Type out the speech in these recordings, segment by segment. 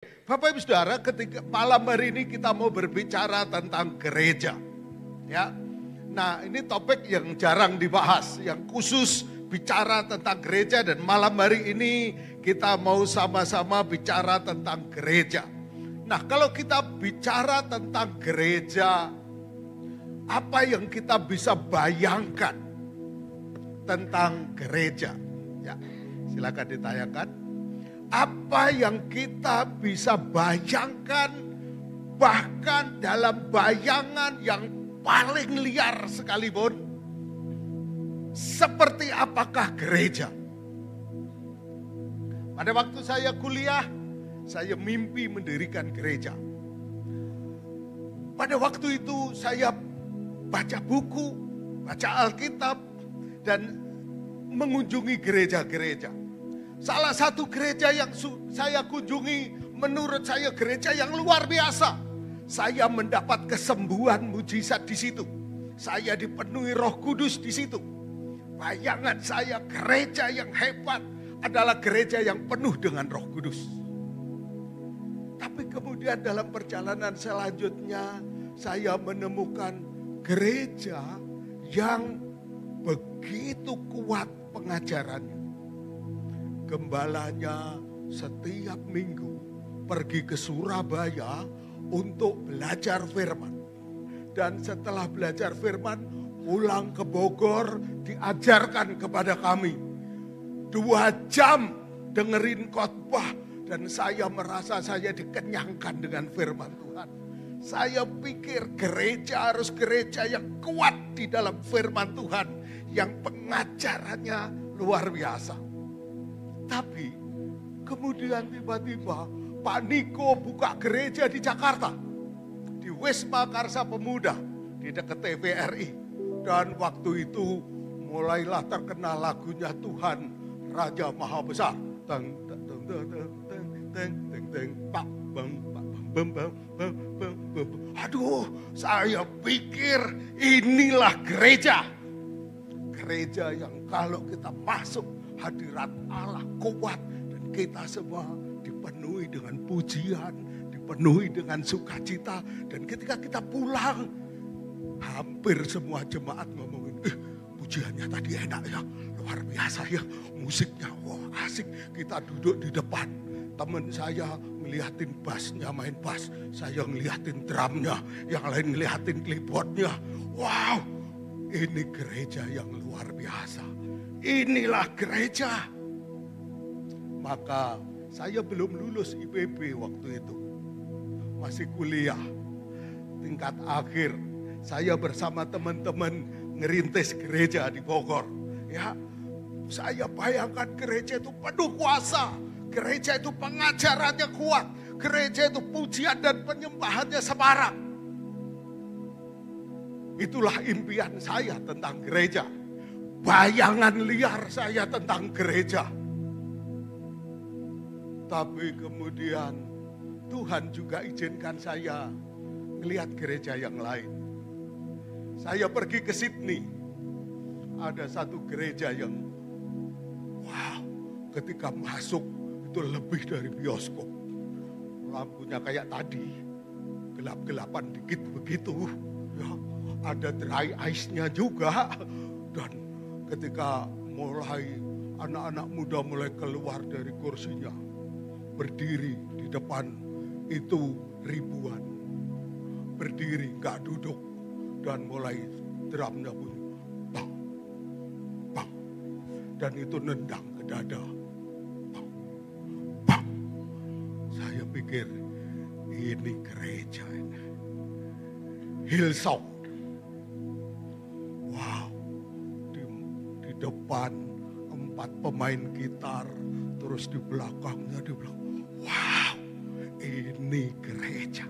Bapak Ibu Saudara, ketika malam hari ini kita mau berbicara tentang gereja. Ya. Nah, ini topik yang jarang dibahas, yang khusus bicara tentang gereja, dan malam hari ini kita mau sama-sama bicara tentang gereja. Nah, kalau kita bicara tentang gereja, apa yang kita bisa bayangkan tentang gereja? Ya, silakan ditayangkan. Apa yang kita bisa bayangkan, bahkan dalam bayangan yang paling liar sekalipun, seperti apakah gereja? Pada waktu saya kuliah, saya mimpi mendirikan gereja. Pada waktu itu saya baca buku, baca Alkitab, dan mengunjungi gereja-gereja. Salah satu gereja yang saya kunjungi, menurut saya gereja yang luar biasa. Saya mendapat kesembuhan mujizat di situ. Saya dipenuhi Roh Kudus di situ. Bayangan saya gereja yang hebat adalah gereja yang penuh dengan Roh Kudus. Tapi kemudian dalam perjalanan selanjutnya saya menemukan gereja yang begitu kuat pengajarannya. Gembalanya setiap minggu pergi ke Surabaya untuk belajar firman. Dan setelah belajar firman, pulang ke Bogor, diajarkan kepada kami. 2 jam dengerin khotbah, dan saya merasa saya dikenyangkan dengan firman Tuhan. Saya pikir gereja harus gereja yang kuat di dalam firman Tuhan, yang pengajarannya luar biasa. Tapi kemudian tiba-tiba Pak Niko buka gereja di Jakarta, di Wisma Karsa Pemuda, di dekat TVRI. Dan waktu itu mulailah terkenal lagunya Tuhan Raja Maha Besar. Teng teng teng teng teng teng teng teng pak bang pak bam bam bam bam bam. Aduh, saya pikir inilah gereja. Gereja yang kalau kita masuk, hadirat Allah kuat, dan kita semua dipenuhi dengan pujian, dipenuhi dengan sukacita. Dan ketika kita pulang, hampir semua jemaat ngomongin, pujiannya tadi enak ya, luar biasa ya, musiknya wah asik. Kita duduk di depan, teman saya ngeliatin bassnya main bass, saya ngeliatin drumnya, yang lain ngeliatin keyboardnya. Wow, ini gereja yang luar biasa. Inilah gereja. Maka saya belum lulus IPB waktu itu. Masih kuliah. Tingkat akhir. Saya bersama teman-teman ngerintis gereja di Bogor. Ya, saya bayangkan gereja itu penuh kuasa. Gereja itu pengajarannya kuat. Gereja itu pujian dan penyembahannya semarak. Itulah impian saya tentang gereja. Bayangan liar saya tentang gereja. Tapi kemudian Tuhan juga izinkan saya melihat gereja yang lain. Saya pergi ke Sydney. Ada satu gereja yang wow, ketika masuk itu lebih dari bioskop. Lampunya kayak tadi, gelap-gelapan dikit begitu. Ya, ada dry ice-nya juga. Dan ketika mulai anak-anak muda mulai keluar dari kursinya, berdiri di depan itu ribuan, berdiri gak duduk, dan mulai drumnya bunyi, bang, bang, dan itu nendang ke dada, bang, bang. Saya pikir ini gereja ini, Hillsong. Depan 4 pemain gitar, terus di belakangnya dia bilang, wow, ini gereja.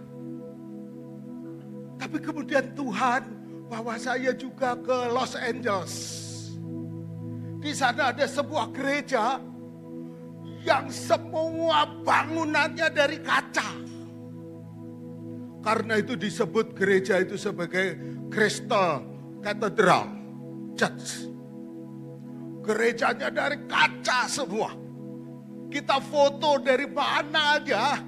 Tapi kemudian Tuhan bawa saya juga ke Los Angeles. Di sana ada sebuah gereja yang semua bangunannya dari kaca. Karena itu disebut gereja itu sebagai Crystal Cathedral Church. Gerejanya dari kaca semua. Kita foto dari mana aja,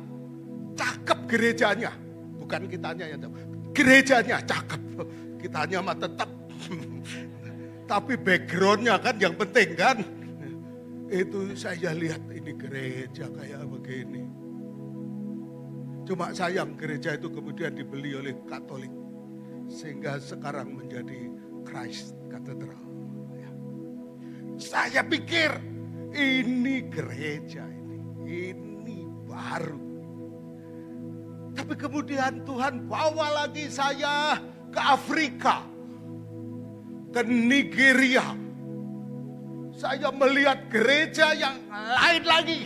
gerejanya, bukan kitanya yang cakep. Gerejanya cakep, kitanya mah tetap. Tapi backgroundnya kan yang penting kan. Itu saya lihat ini gereja kayak begini. Cuma sayang gereja itu kemudian dibeli oleh Katolik. Sehingga sekarang menjadi Christ Cathedral. Saya pikir ini gereja ini baru. Tapi kemudian Tuhan bawa lagi saya ke Afrika, ke Nigeria. Saya melihat gereja yang lain lagi.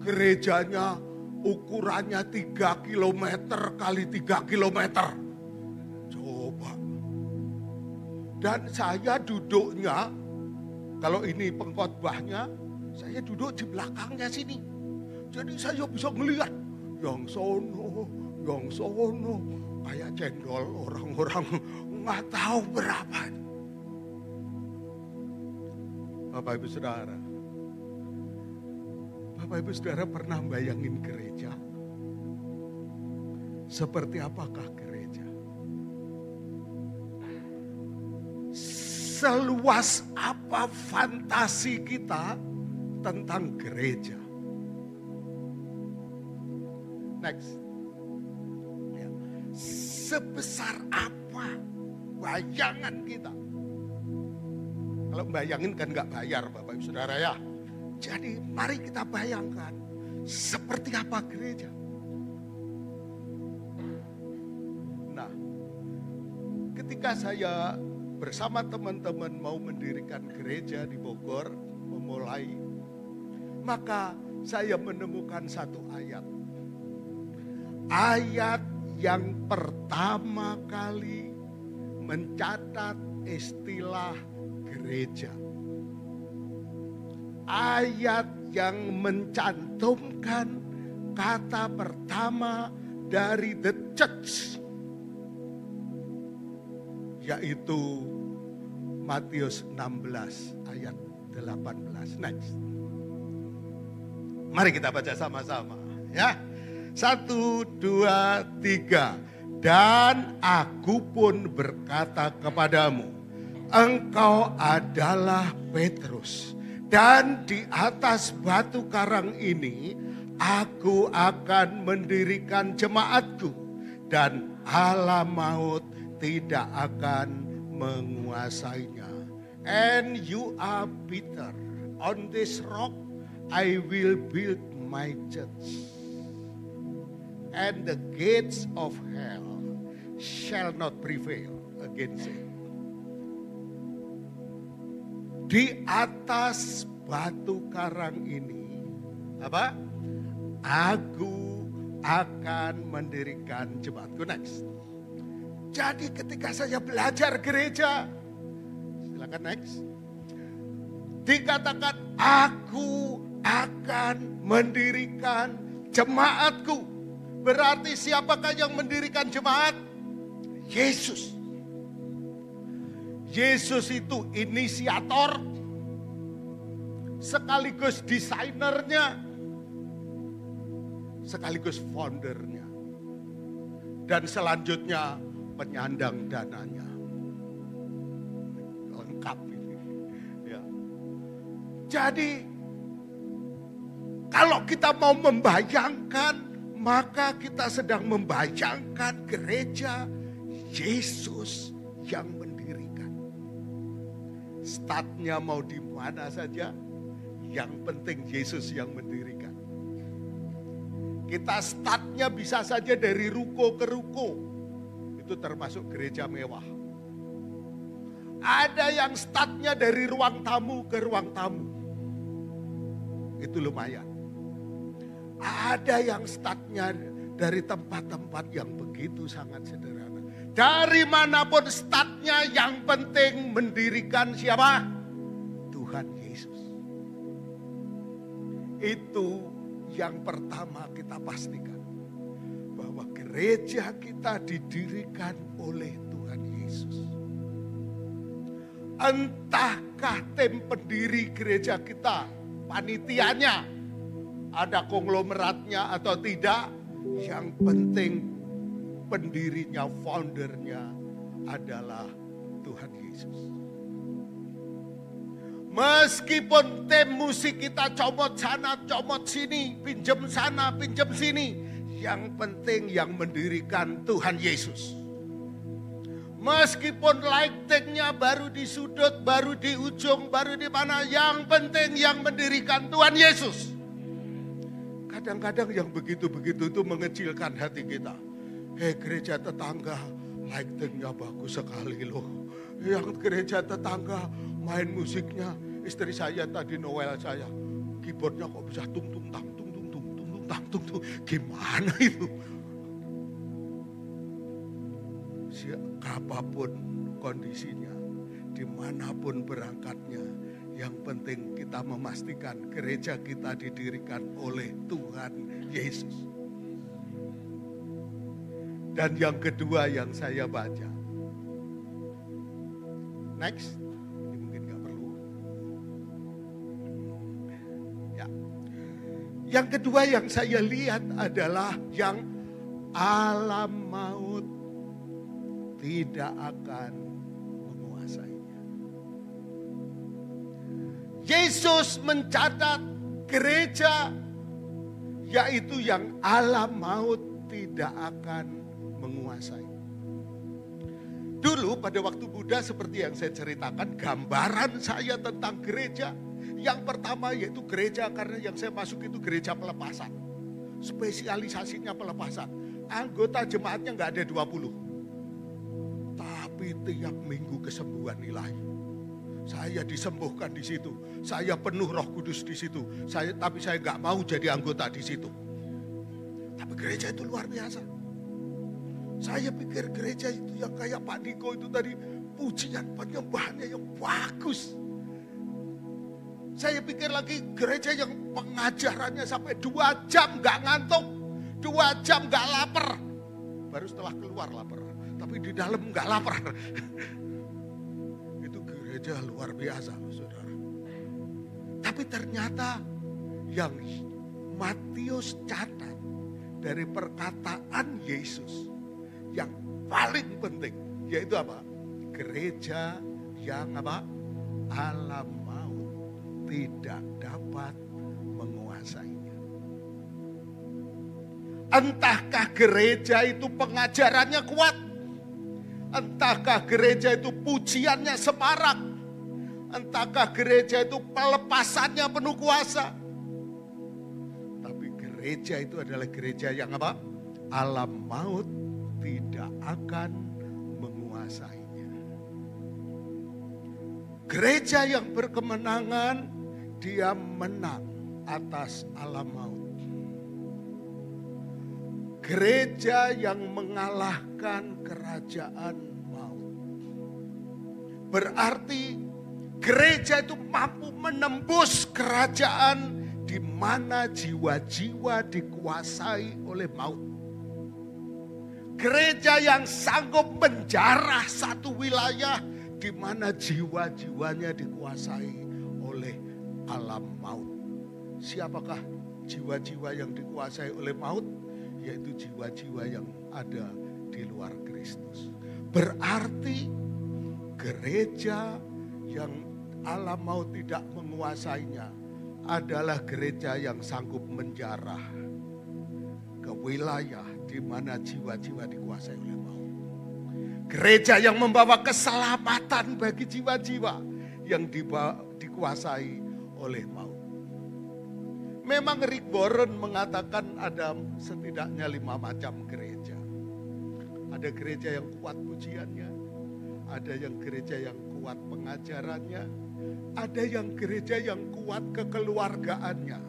Gerejanya ukurannya 3 kilometer kali 3 kilometer. Coba. Dan saya duduknya, kalau ini pengkhotbahnya, saya duduk di belakangnya sini. Jadi saya bisa melihat yang sono, kayak cendol orang-orang nggak tahu berapa. Bapak Ibu Saudara pernah bayangin gereja? Seperti apakah gereja? Seluas apa fantasi kita tentang gereja? Next. Ya. Sebesar apa bayangan kita? Kalau bayangin kan nggak bayar Bapak Ibu Saudara ya. Jadi mari kita bayangkan seperti apa gereja. Nah, ketika saya bersama teman-teman mau mendirikan gereja di Bogor, memulai, maka saya menemukan satu ayat. Ayat yang pertama kali mencatat istilah gereja. Ayat yang mencantumkan kata pertama dari the church, yaitu Matius 16 ayat 18. Next. Mari kita baca sama-sama ya. 1, 2, 3. Dan aku pun berkata kepadamu, engkau adalah Petrus, dan di atas batu karang ini aku akan mendirikan jemaatku, dan alam maut tidak akan menguasainya. And you are Peter, on this rock I will build my church, and the gates of hell shall not prevail against it. Di atas batu karang ini, apa? Aku akan mendirikan jemaatku. Next. Jadi ketika saya belajar gereja, silakan next. Dikatakan aku akan mendirikan jemaatku. Berarti siapakah yang mendirikan jemaat? Yesus. Yesus itu inisiator, sekaligus desainernya, sekaligus foundernya. Dan selanjutnya penyandang dananya. Lengkap ini. Ya. Jadi kalau kita mau membayangkan, maka kita sedang membayangkan gereja Yesus yang mendirikan. Startnya mau di mana saja, yang penting Yesus yang mendirikan. Kita startnya bisa saja dari ruko ke ruko. Itu termasuk gereja mewah. Ada yang startnya dari ruang tamu ke ruang tamu. Itu lumayan. Ada yang startnya dari tempat-tempat yang begitu sangat sederhana. Dari manapun startnya, yang penting mendirikan siapa? Tuhan Yesus. Itu yang pertama kita pastikan. Bahwa gereja kita didirikan oleh Tuhan Yesus. Entahkah tim pendiri gereja kita, panitianya, ada konglomeratnya atau tidak, Yang penting pendirinya, foundernya adalah Tuhan Yesus. Meskipun tim musik kita comot sana, comot sini, pinjam sana, pinjam sini. Yang penting yang mendirikan Tuhan Yesus. Meskipun lightingnya baru di sudut, baru di ujung, baru di mana. Yang penting yang mendirikan Tuhan Yesus. Kadang-kadang yang begitu-begitu itu mengecilkan hati kita. Gereja tetangga lightingnya bagus sekali loh. Yang gereja tetangga main musiknya. Istri saya tadi Noel saya. Keyboardnya kok bisa tung tung tang tung tung tung tung tung tang tung tung. Gimana itu? Apapun kondisinya, dimanapun berangkatnya, yang penting kita memastikan gereja kita didirikan oleh Tuhan Yesus. Dan yang kedua yang saya baca, next, ini mungkin nggak perlu. Ya, yang kedua yang saya lihat adalah yang alam maut tidak akan menguasainya. Yesus mencatat gereja, yaitu yang alam maut tidak akan menguasai. Dulu pada waktu Buddha seperti yang saya ceritakan, gambaran saya tentang gereja. Yang pertama yaitu gereja, karena yang saya masuk itu gereja pelepasan. Spesialisasinya pelepasan. Anggota jemaatnya nggak ada 20. Tapi tiap minggu kesembuhan ilahi. Saya disembuhkan di situ. Saya penuh Roh Kudus di situ. Tapi saya nggak mau jadi anggota di situ. Tapi gereja itu luar biasa. Saya pikir gereja itu yang kayak Pak Niko itu tadi, pujian penyembahannya yang bagus. Saya pikir lagi gereja yang pengajarannya sampai 2 jam nggak ngantuk, 2 jam nggak lapar. Baru setelah keluar lapar. Tapi di dalam nggak lapar. Itu gereja luar biasa, saudara. Tapi ternyata yang Matius catat dari perkataan Yesus yang paling penting, yaitu apa? Gereja yang apa? Alam maut tidak dapat menguasainya. Entahkah gereja itu pengajarannya kuat? Entahkah gereja itu pujiannya semarak? Entahkah gereja itu pelepasannya penuh kuasa? Tapi gereja itu adalah gereja yang apa? Alam maut tidak akan menguasainya. Gereja yang berkemenangan, dia menang atas alam maut. Gereja yang mengalahkan kerajaan maut. Berarti gereja itu mampu menembus kerajaan di mana jiwa-jiwa dikuasai oleh maut. Gereja yang sanggup menjarah satu wilayah di mana jiwa-jiwanya dikuasai oleh alam maut. Siapakah jiwa-jiwa yang dikuasai oleh maut? Yaitu jiwa-jiwa yang ada di luar Kristus. Berarti gereja yang alam maut tidak menguasainya adalah gereja yang sanggup menjarah ke wilayah di mana jiwa-jiwa dikuasai oleh maut. Gereja yang membawa keselamatan bagi jiwa-jiwa yang dikuasai oleh maut. Memang Rick Warren mengatakan ada setidaknya 5 macam gereja. Ada gereja yang kuat pujiannya, ada yang gereja yang kuat pengajarannya, ada yang gereja yang kuat kekeluargaannya.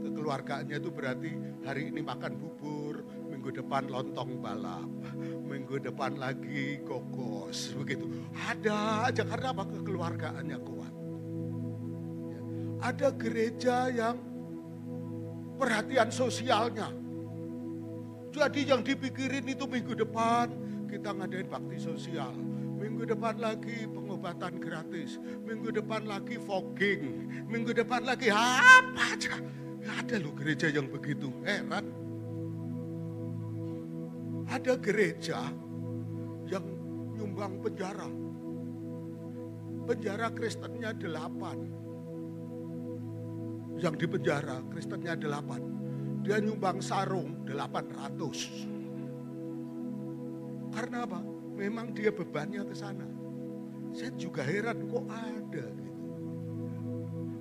Kekeluargaannya itu berarti hari ini makan bubur, minggu depan lontong balap, minggu depan lagi gogos, begitu. Ada aja, karena apa? Kekeluargaannya kuat. Ada gereja yang perhatian sosialnya. Jadi yang dipikirin itu minggu depan kita ngadain bakti sosial. Minggu depan lagi pengobatan gratis. Minggu depan lagi fogging. Minggu depan lagi apa aja. Ada loh gereja yang begitu, heran. Ada gereja yang nyumbang penjara. Penjara Kristennya 8. Yang di penjara Kristennya 8. Dia nyumbang sarung 800. Karena apa? Memang dia bebannya ke sana. Saya juga heran kok ada gitu.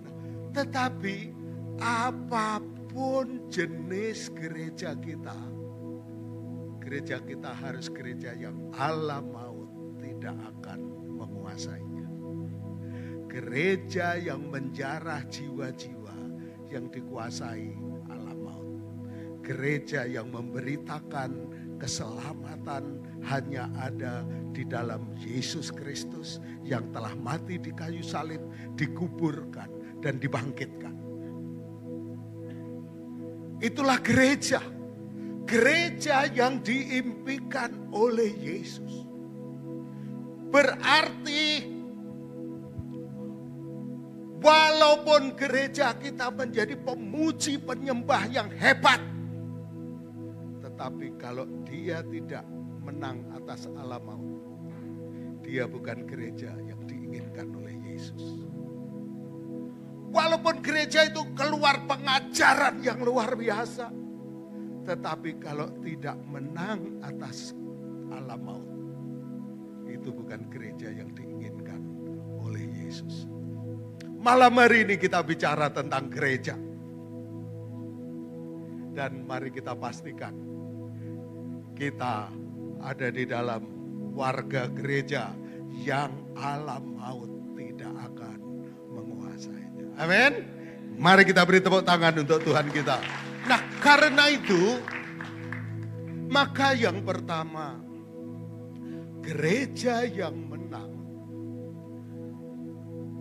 Nah, tetapi apapun jenis gereja kita harus gereja yang Allah maut tidak akan menguasainya. Gereja yang menjarah jiwa-jiwa yang dikuasai Allah maut. Gereja yang memberitakan keselamatan hanya ada di dalam Yesus Kristus yang telah mati di kayu salib, dikuburkan dan dibangkitkan. Itulah gereja. Gereja yang diimpikan oleh Yesus. Berarti walaupun gereja kita menjadi pemuji penyembah yang hebat, tetapi kalau dia tidak menang atas alam maut, dia bukan gereja yang diinginkan oleh Yesus. Walaupun gereja itu keluar pengajaran yang luar biasa, tetapi kalau tidak menang atas alam maut, itu bukan gereja yang diinginkan oleh Yesus. Malam hari ini kita bicara tentang gereja. Dan mari kita pastikan kita ada di dalam warga gereja yang alam maut tidak akan menguasainya. Amin. Mari kita beri tepuk tangan untuk Tuhan kita. Nah, karena itu, maka yang pertama, gereja yang menang.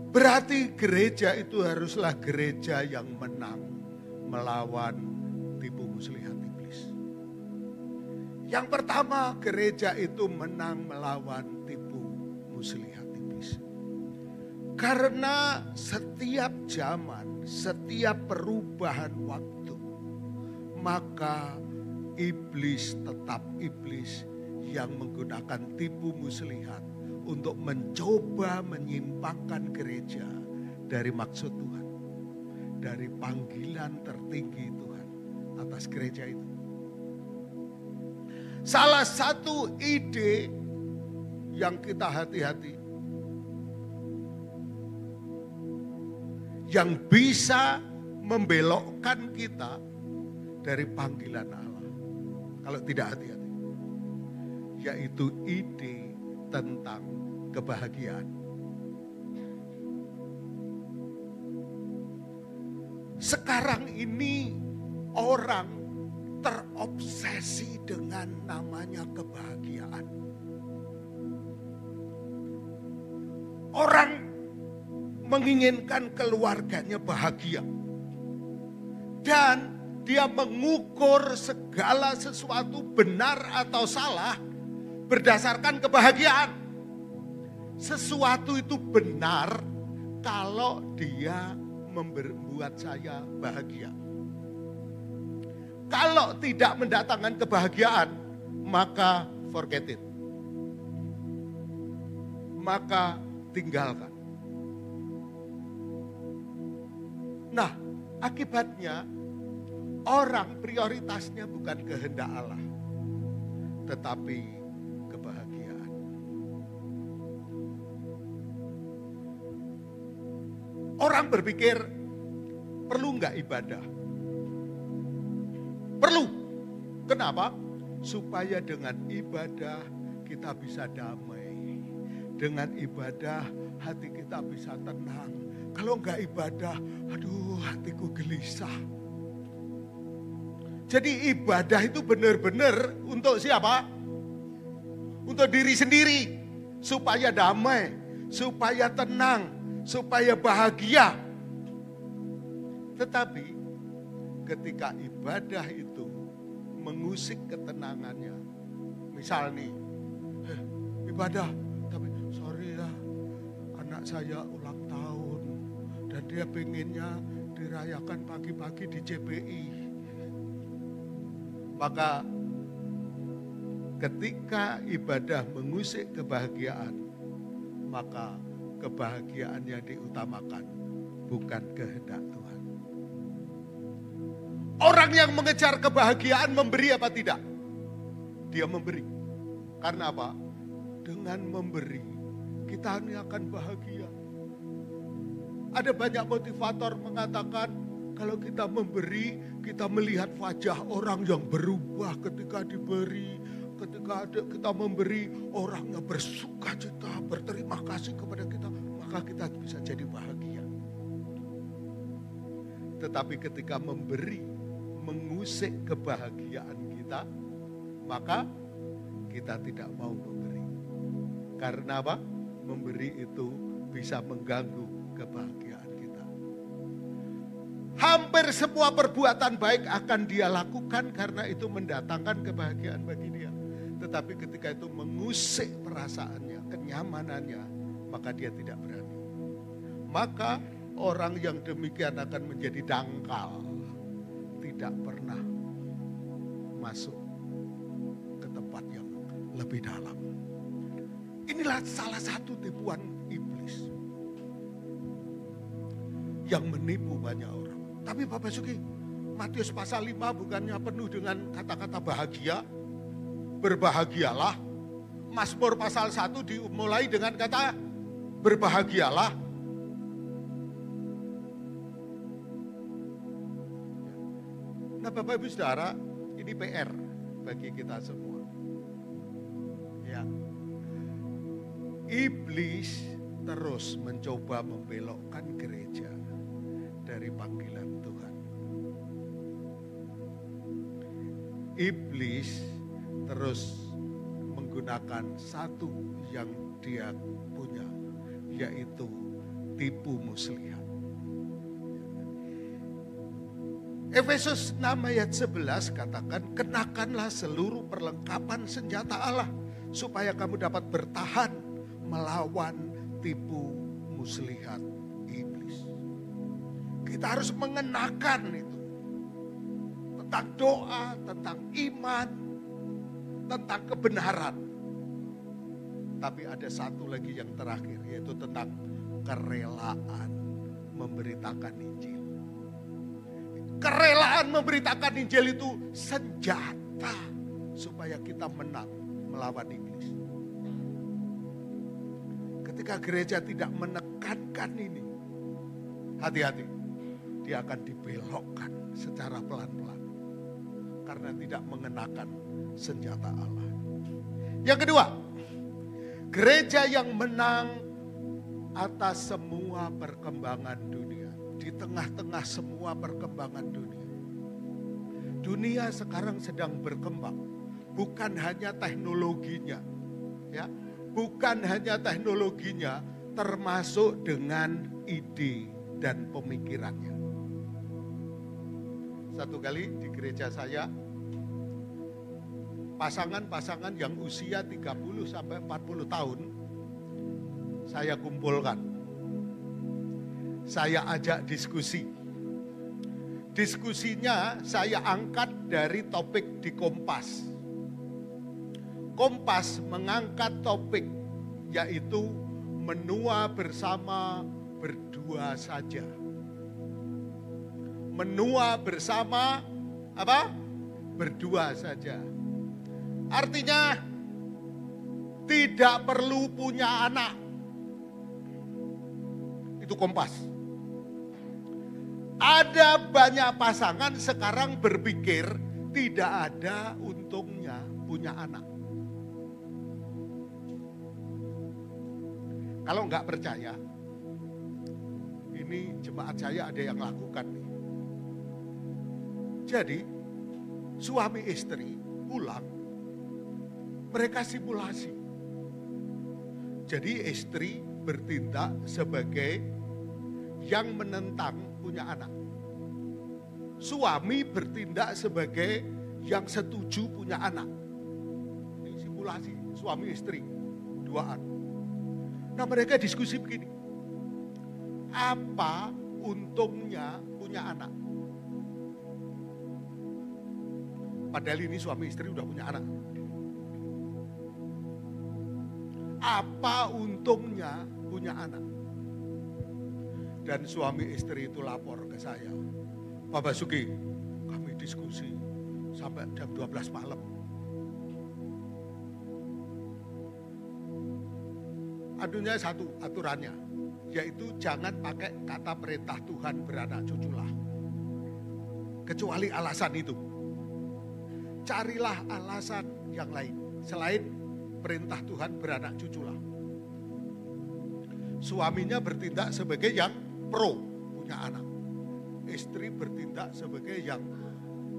Berarti gereja itu haruslah gereja yang menang melawan tipu muslihat iblis. Yang pertama, gereja itu menang melawan tipu muslihat iblis. Karena setiap zaman, setiap perubahan waktu, maka iblis tetap iblis yang menggunakan tipu muslihat untuk mencoba menyimpangkan gereja dari maksud Tuhan, dari panggilan tertinggi Tuhan atas gereja itu. Salah satu ide yang kita hati-hati, yang bisa membelokkan kita dari panggilan Allah, kalau tidak hati-hati, yaitu ide tentang kebahagiaan. Sekarang ini orang terobsesi dengan namanya kebahagiaan. Orang menginginkan keluarganya bahagia. Dan dia mengukur segala sesuatu benar atau salah berdasarkan kebahagiaan. Sesuatu itu benar kalau dia membuat saya bahagia. Kalau tidak mendatangkan kebahagiaan, maka forget it. Maka tinggalkan. Nah, akibatnya orang prioritasnya bukan kehendak Allah, tetapi kebahagiaan. Orang berpikir, perlu nggak ibadah? Perlu. Kenapa? Supaya dengan ibadah kita bisa damai. Dengan ibadah hati kita bisa tenang. Kalau nggak ibadah, aduh hatiku gelisah. Jadi ibadah itu benar-benar untuk siapa? Untuk diri sendiri. Supaya damai, supaya tenang, supaya bahagia. Tetapi ketika ibadah itu mengusik ketenangannya. Misal nih, ibadah, tapi sorry ya, anak saya ulang tahun. Dan dia pengennya dirayakan pagi-pagi di CPI. Maka ketika ibadah mengusik kebahagiaan, maka kebahagiaan yang diutamakan bukan kehendak Tuhan. Orang yang mengejar kebahagiaan memberi apa tidak? Dia memberi. Karena apa? Dengan memberi, kita hanya akan bahagia. Ada banyak motivator mengatakan, kalau kita memberi, kita melihat wajah orang yang berubah ketika diberi. Ketika kita memberi, orangnya bersuka cita, berterima kasih kepada kita, maka kita bisa jadi bahagia. Tetapi ketika memberi, mengusik kebahagiaan kita, maka kita tidak mau memberi. Karena apa? Memberi itu bisa mengganggu kebahagiaan kita. Hampir semua perbuatan baik akan dia lakukan karena itu mendatangkan kebahagiaan bagi dia. Tetapi ketika itu mengusik perasaannya, kenyamanannya, maka dia tidak berani. Maka orang yang demikian akan menjadi dangkal, tidak pernah masuk ke tempat yang lebih dalam. Inilah salah satu tipuan iblis yang menipu banyak orang. Tapi Bapak Suki, Matius pasal 5 bukannya penuh dengan kata-kata bahagia? Berbahagialah. Mazmur pasal 1 dimulai dengan kata berbahagialah. Nah Bapak Ibu Saudara, ini PR bagi kita semua. Ya. Iblis terus mencoba membelokkan gereja dari panggilan Tuhan. Iblis terus menggunakan satu yang dia punya, yaitu tipu muslihat. Efesus 6 ayat 11 katakan, kenakanlah seluruh perlengkapan senjata Allah, supaya kamu dapat bertahan melawan tipu muslihat iblis. Kita harus mengenakan itu. Tentang doa, tentang iman, tentang kebenaran. Tapi ada satu lagi yang terakhir, yaitu tentang kerelaan memberitakan Injil. Kerelaan memberitakan Injil itu senjata supaya kita menang melawan iblis. Ketika gereja tidak menekankan ini, hati-hati, dia akan dibelokkan secara pelan-pelan karena tidak mengenakan senjata Allah. Yang kedua, gereja yang menang atas semua perkembangan dunia, di tengah-tengah semua perkembangan dunia. Dunia sekarang sedang berkembang, bukan hanya teknologinya, ya, bukan hanya teknologinya, termasuk dengan ide dan pemikirannya. Satu kali di gereja saya, pasangan-pasangan yang usia 30 sampai 40 tahun, saya kumpulkan. Saya ajak diskusi. Diskusinya saya angkat dari topik di Kompas. Kompas mengangkat topik yaitu menua bersama berdua saja. Menua bersama apa? Berdua saja. Artinya tidak perlu punya anak. Itu Kompas. Ada banyak pasangan sekarang berpikir tidak ada untungnya punya anak. Kalau nggak percaya, ini jemaat saya ada yang lakukan nih. Jadi suami istri pulang, mereka simulasi. Jadi istri bertindak sebagai yang menentang punya anak. Suami bertindak sebagai yang setuju punya anak. Ini simulasi suami istri, duaan. Nah mereka diskusi begini. Apa untungnya punya anak. Padahal ini suami istri udah punya anak. Apa untungnya punya anak? Dan suami istri itu lapor ke saya, Pak Basuki, kami diskusi sampai jam 12 malam. Adunya satu aturannya, yaitu jangan pakai kata perintah Tuhan beranak cuculah. Kecuali alasan itu. Carilah alasan yang lain selain perintah Tuhan beranak cuculah. Suaminya bertindak sebagai yang pro punya anak. Istri bertindak sebagai yang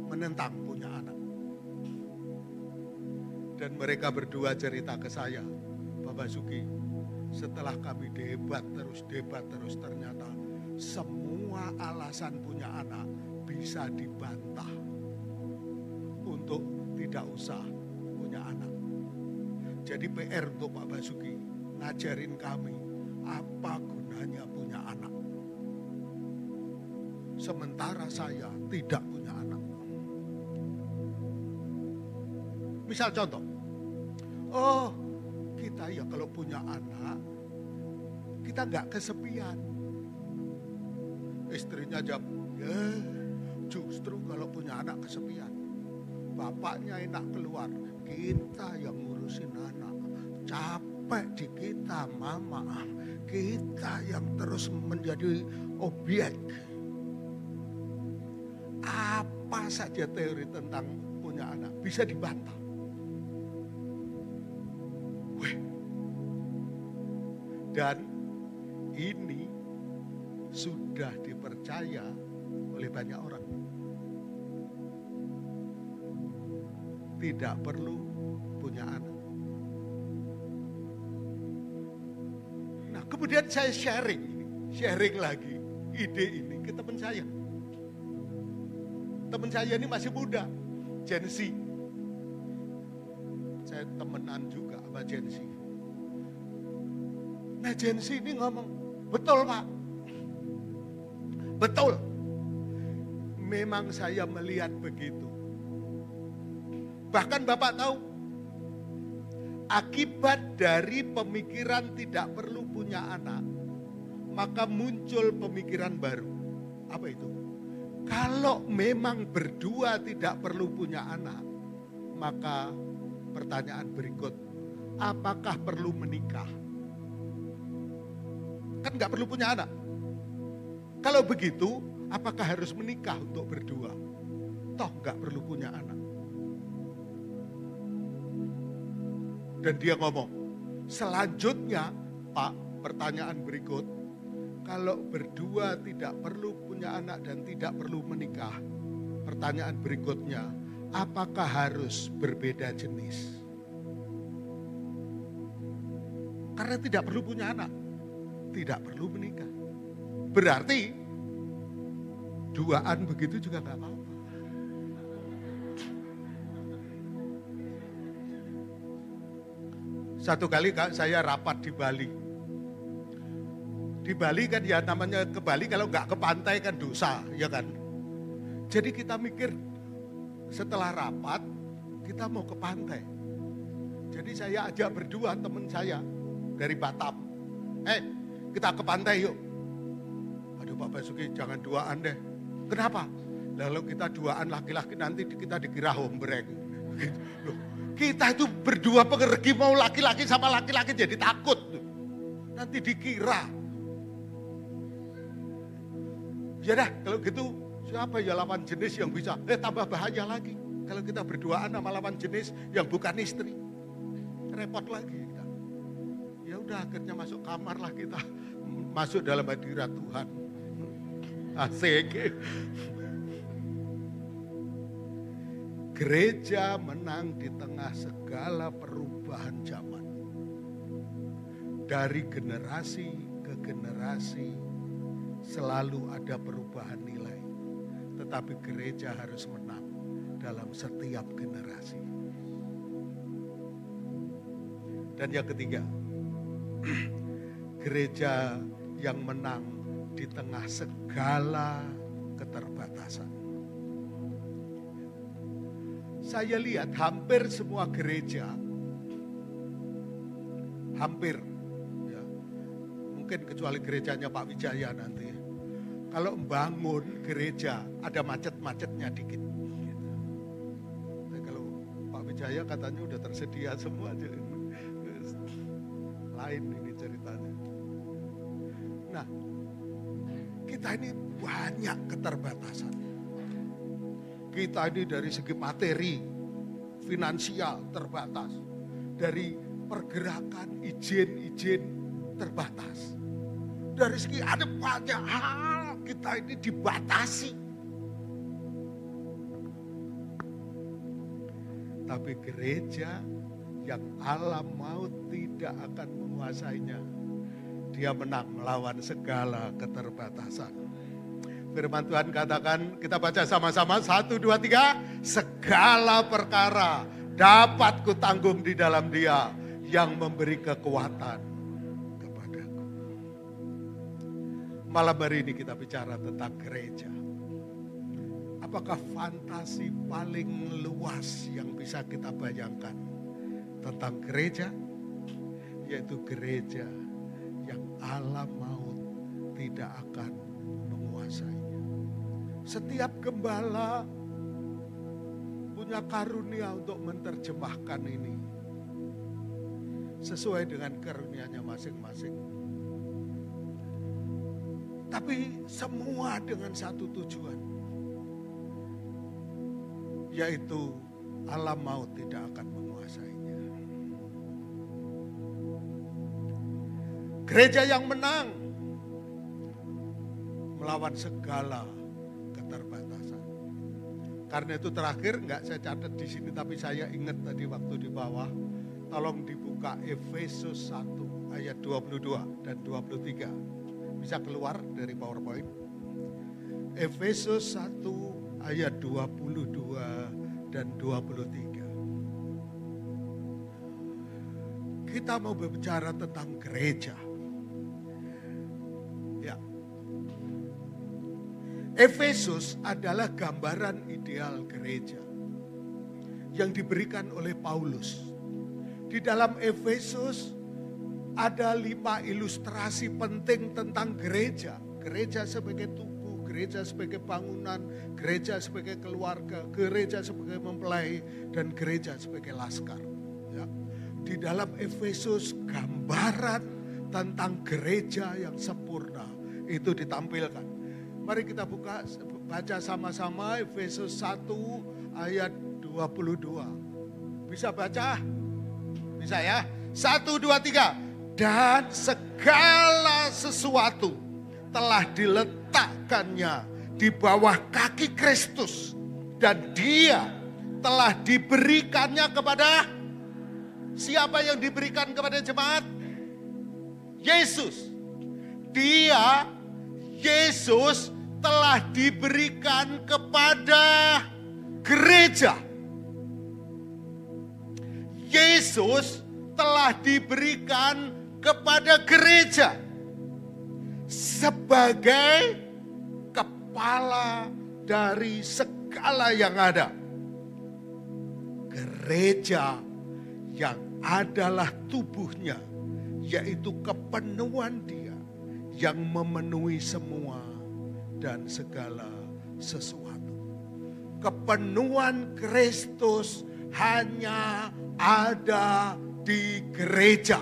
menentang punya anak. Dan mereka berdua cerita ke saya, Pak Basuki, setelah kami debat terus ternyata semua alasan punya anak bisa dibantah untuk tidak usah punya anak. Jadi PR untuk Pak Basuki, ngajarin kami apa gunanya punya anak. Sementara saya tidak punya anak. Misal contoh, oh kita ya kalau punya anak, kita nggak kesepian. Istrinya jawab, ya justru kalau punya anak kesepian. Bapaknya enak keluar, kita yang ngurusin anak. Capek di kita mama, kita yang terus menjadi objek. Apa saja teori tentang punya anak bisa dibantah. Dan ini sudah dipercaya oleh banyak orang. Tidak perlu punya anak. Nah, kemudian saya sharing lagi ide ini ke teman saya. Teman saya ini masih muda, Gen Z. Saya temenan juga sama Gen Z. Nah, Gen Z ini ngomong, betul Pak. Betul. Memang saya melihat begitu. Bahkan Bapak tahu, akibat dari pemikiran tidak perlu punya anak, maka muncul pemikiran baru. Apa itu? Kalau memang berdua tidak perlu punya anak, maka pertanyaan berikut, apakah perlu menikah? Kan nggak perlu punya anak. Kalau begitu, apakah harus menikah untuk berdua? Toh nggak perlu punya anak. Dan dia ngomong, selanjutnya Pak, pertanyaan berikut, kalau berdua tidak perlu punya anak dan tidak perlu menikah, pertanyaan berikutnya, apakah harus berbeda jenis? Karena tidak perlu punya anak, tidak perlu menikah. Berarti duaan begitu juga nggak apa-apa. Satu kali saya rapat di Bali. Di Bali kan ya namanya ke Bali kalau nggak ke pantai kan dosa, ya kan. Jadi kita mikir setelah rapat kita mau ke pantai. Jadi saya ajak berdua teman saya dari Batam. Kita ke pantai yuk. Aduh Pak Basuki jangan duaan deh. Kenapa? Lalu kita duaan laki-laki nanti kita dikira hombreng. Loh, kita itu berdua pergi mau laki-laki sama laki-laki jadi takut. Nanti dikira. Ya dah kalau gitu siapa ya lawan jenis yang bisa. Tambah bahaya lagi. Kalau kita berduaan sama lawan jenis yang bukan istri. Repot lagi kita. Ya udah akhirnya masuk kamar lah kita. Masuk dalam hadirat Tuhan. Asik. Gereja menang di tengah segala perubahan zaman. Dari generasi ke generasi selalu ada perubahan nilai. Tetapi gereja harus menang dalam setiap generasi. Dan yang ketiga, gereja yang menang di tengah segala keterbatasan. Saya lihat hampir semua gereja, hampir, ya, mungkin kecuali gerejanya Pak Wijaya nanti, kalau membangun gereja ada macet-macetnya dikit. Gitu. Tapi kalau Pak Wijaya katanya udah tersedia semua, lain ini ceritanya. Nah, kita ini banyak keterbatasan. Kita ini dari segi materi, finansial terbatas. Dari pergerakan, izin terbatas. Dari segi ada banyak hal kita ini dibatasi. Tapi gereja yang alam maut tidak akan menguasainya. Dia menang melawan segala keterbatasan. Firman Tuhan katakan, kita baca sama-sama, 1, 2, 3. Segala perkara dapat kutanggung di dalam Dia yang memberi kekuatan kepadaku. Malam hari ini kita bicara tentang gereja. Apakah fantasi paling luas yang bisa kita bayangkan tentang gereja? Yaitu gereja yang alam maut tidak akan menguasainya. Setiap gembala punya karunia untuk menerjemahkan ini sesuai dengan karunianya masing-masing. Tapi semua dengan satu tujuan, yaitu alam maut tidak akan menguasainya. Gereja yang menang melawan segala keterbatasan. Karena itu terakhir, enggak saya catat di sini tapi saya ingat tadi waktu di bawah. Tolong dibuka Efesus 1 ayat 22 dan 23. Bisa keluar dari PowerPoint. Efesus 1 ayat 22 dan 23. Kita mau berbicara tentang gereja. Ya. Efesus adalah gambaran ideal gereja yang diberikan oleh Paulus. Di dalam Efesus ada 5 ilustrasi penting tentang gereja. Gereja sebagai tubuh, gereja sebagai bangunan, gereja sebagai keluarga, gereja sebagai mempelai, dan gereja sebagai laskar. Ya. Di dalam Efesus gambaran tentang gereja yang sempurna itu ditampilkan. Mari kita baca sama-sama Efesus 1 ayat 22. Bisa baca? Bisa ya? 1, 2, 3. Dan segala sesuatu telah diletakkannya di bawah kaki Kristus. Dan dia telah diberikannya kepada siapa yang diberikan kepada jemaat? Yesus. Dia, Yesus telah diberikan kepada gereja. Yesus telah diberikan kepada gereja sebagai kepala dari segala yang ada. Gereja yang adalah tubuhnya, yaitu kepenuhan Dia yang memenuhi semua dan segala sesuatu. Kepenuhan Kristus hanya ada di gereja.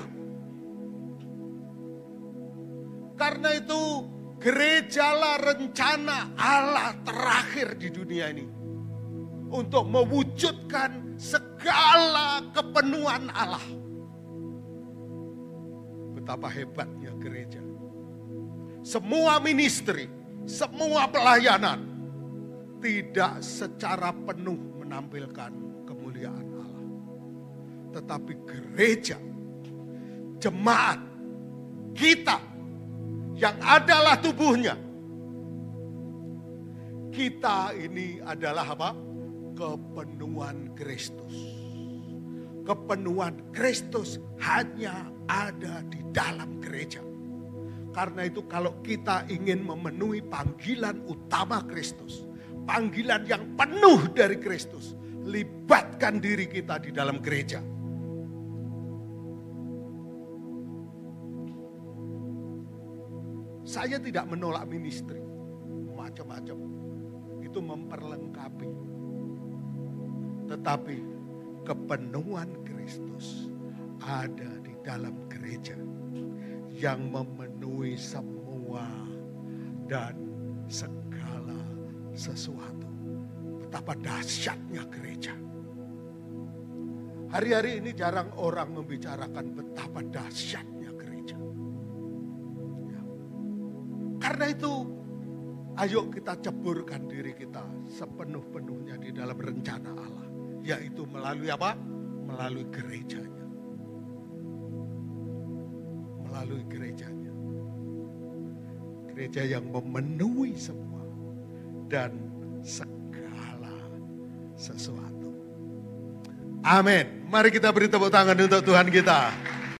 Karena itu gerejalah rencana Allah terakhir di dunia ini. Untuk mewujudkan segala kepenuhan Allah. Betapa hebatnya gereja. Semua ministry, semua pelayanan tidak secara penuh menampilkan kemuliaan Allah. Tetapi gereja, jemaat, kita yang adalah tubuhnya. Kita ini adalah apa? Kepenuhan Kristus. Kepenuhan Kristus hanya ada di dalam gereja. Karena itu kalau kita ingin memenuhi panggilan utama Kristus, panggilan yang penuh dari Kristus, libatkan diri kita di dalam gereja. Saya tidak menolak ministry, macam-macam. Itu memperlengkapi. Tetapi kepenuhan Kristus ada di dalam gereja yang memenuhi semua dan segala sesuatu. Betapa dahsyatnya gereja. Hari-hari ini jarang orang membicarakan betapa dahsyatnya gereja. Ya. Karena itu, ayo kita ceburkan diri kita sepenuh-penuhnya di dalam rencana Allah. Yaitu melalui apa? Melalui gerejanya. Melalui gerejanya. Gereja yang memenuhi semua dan segala sesuatu. Amin. Mari kita beri tepuk tangan untuk Tuhan kita.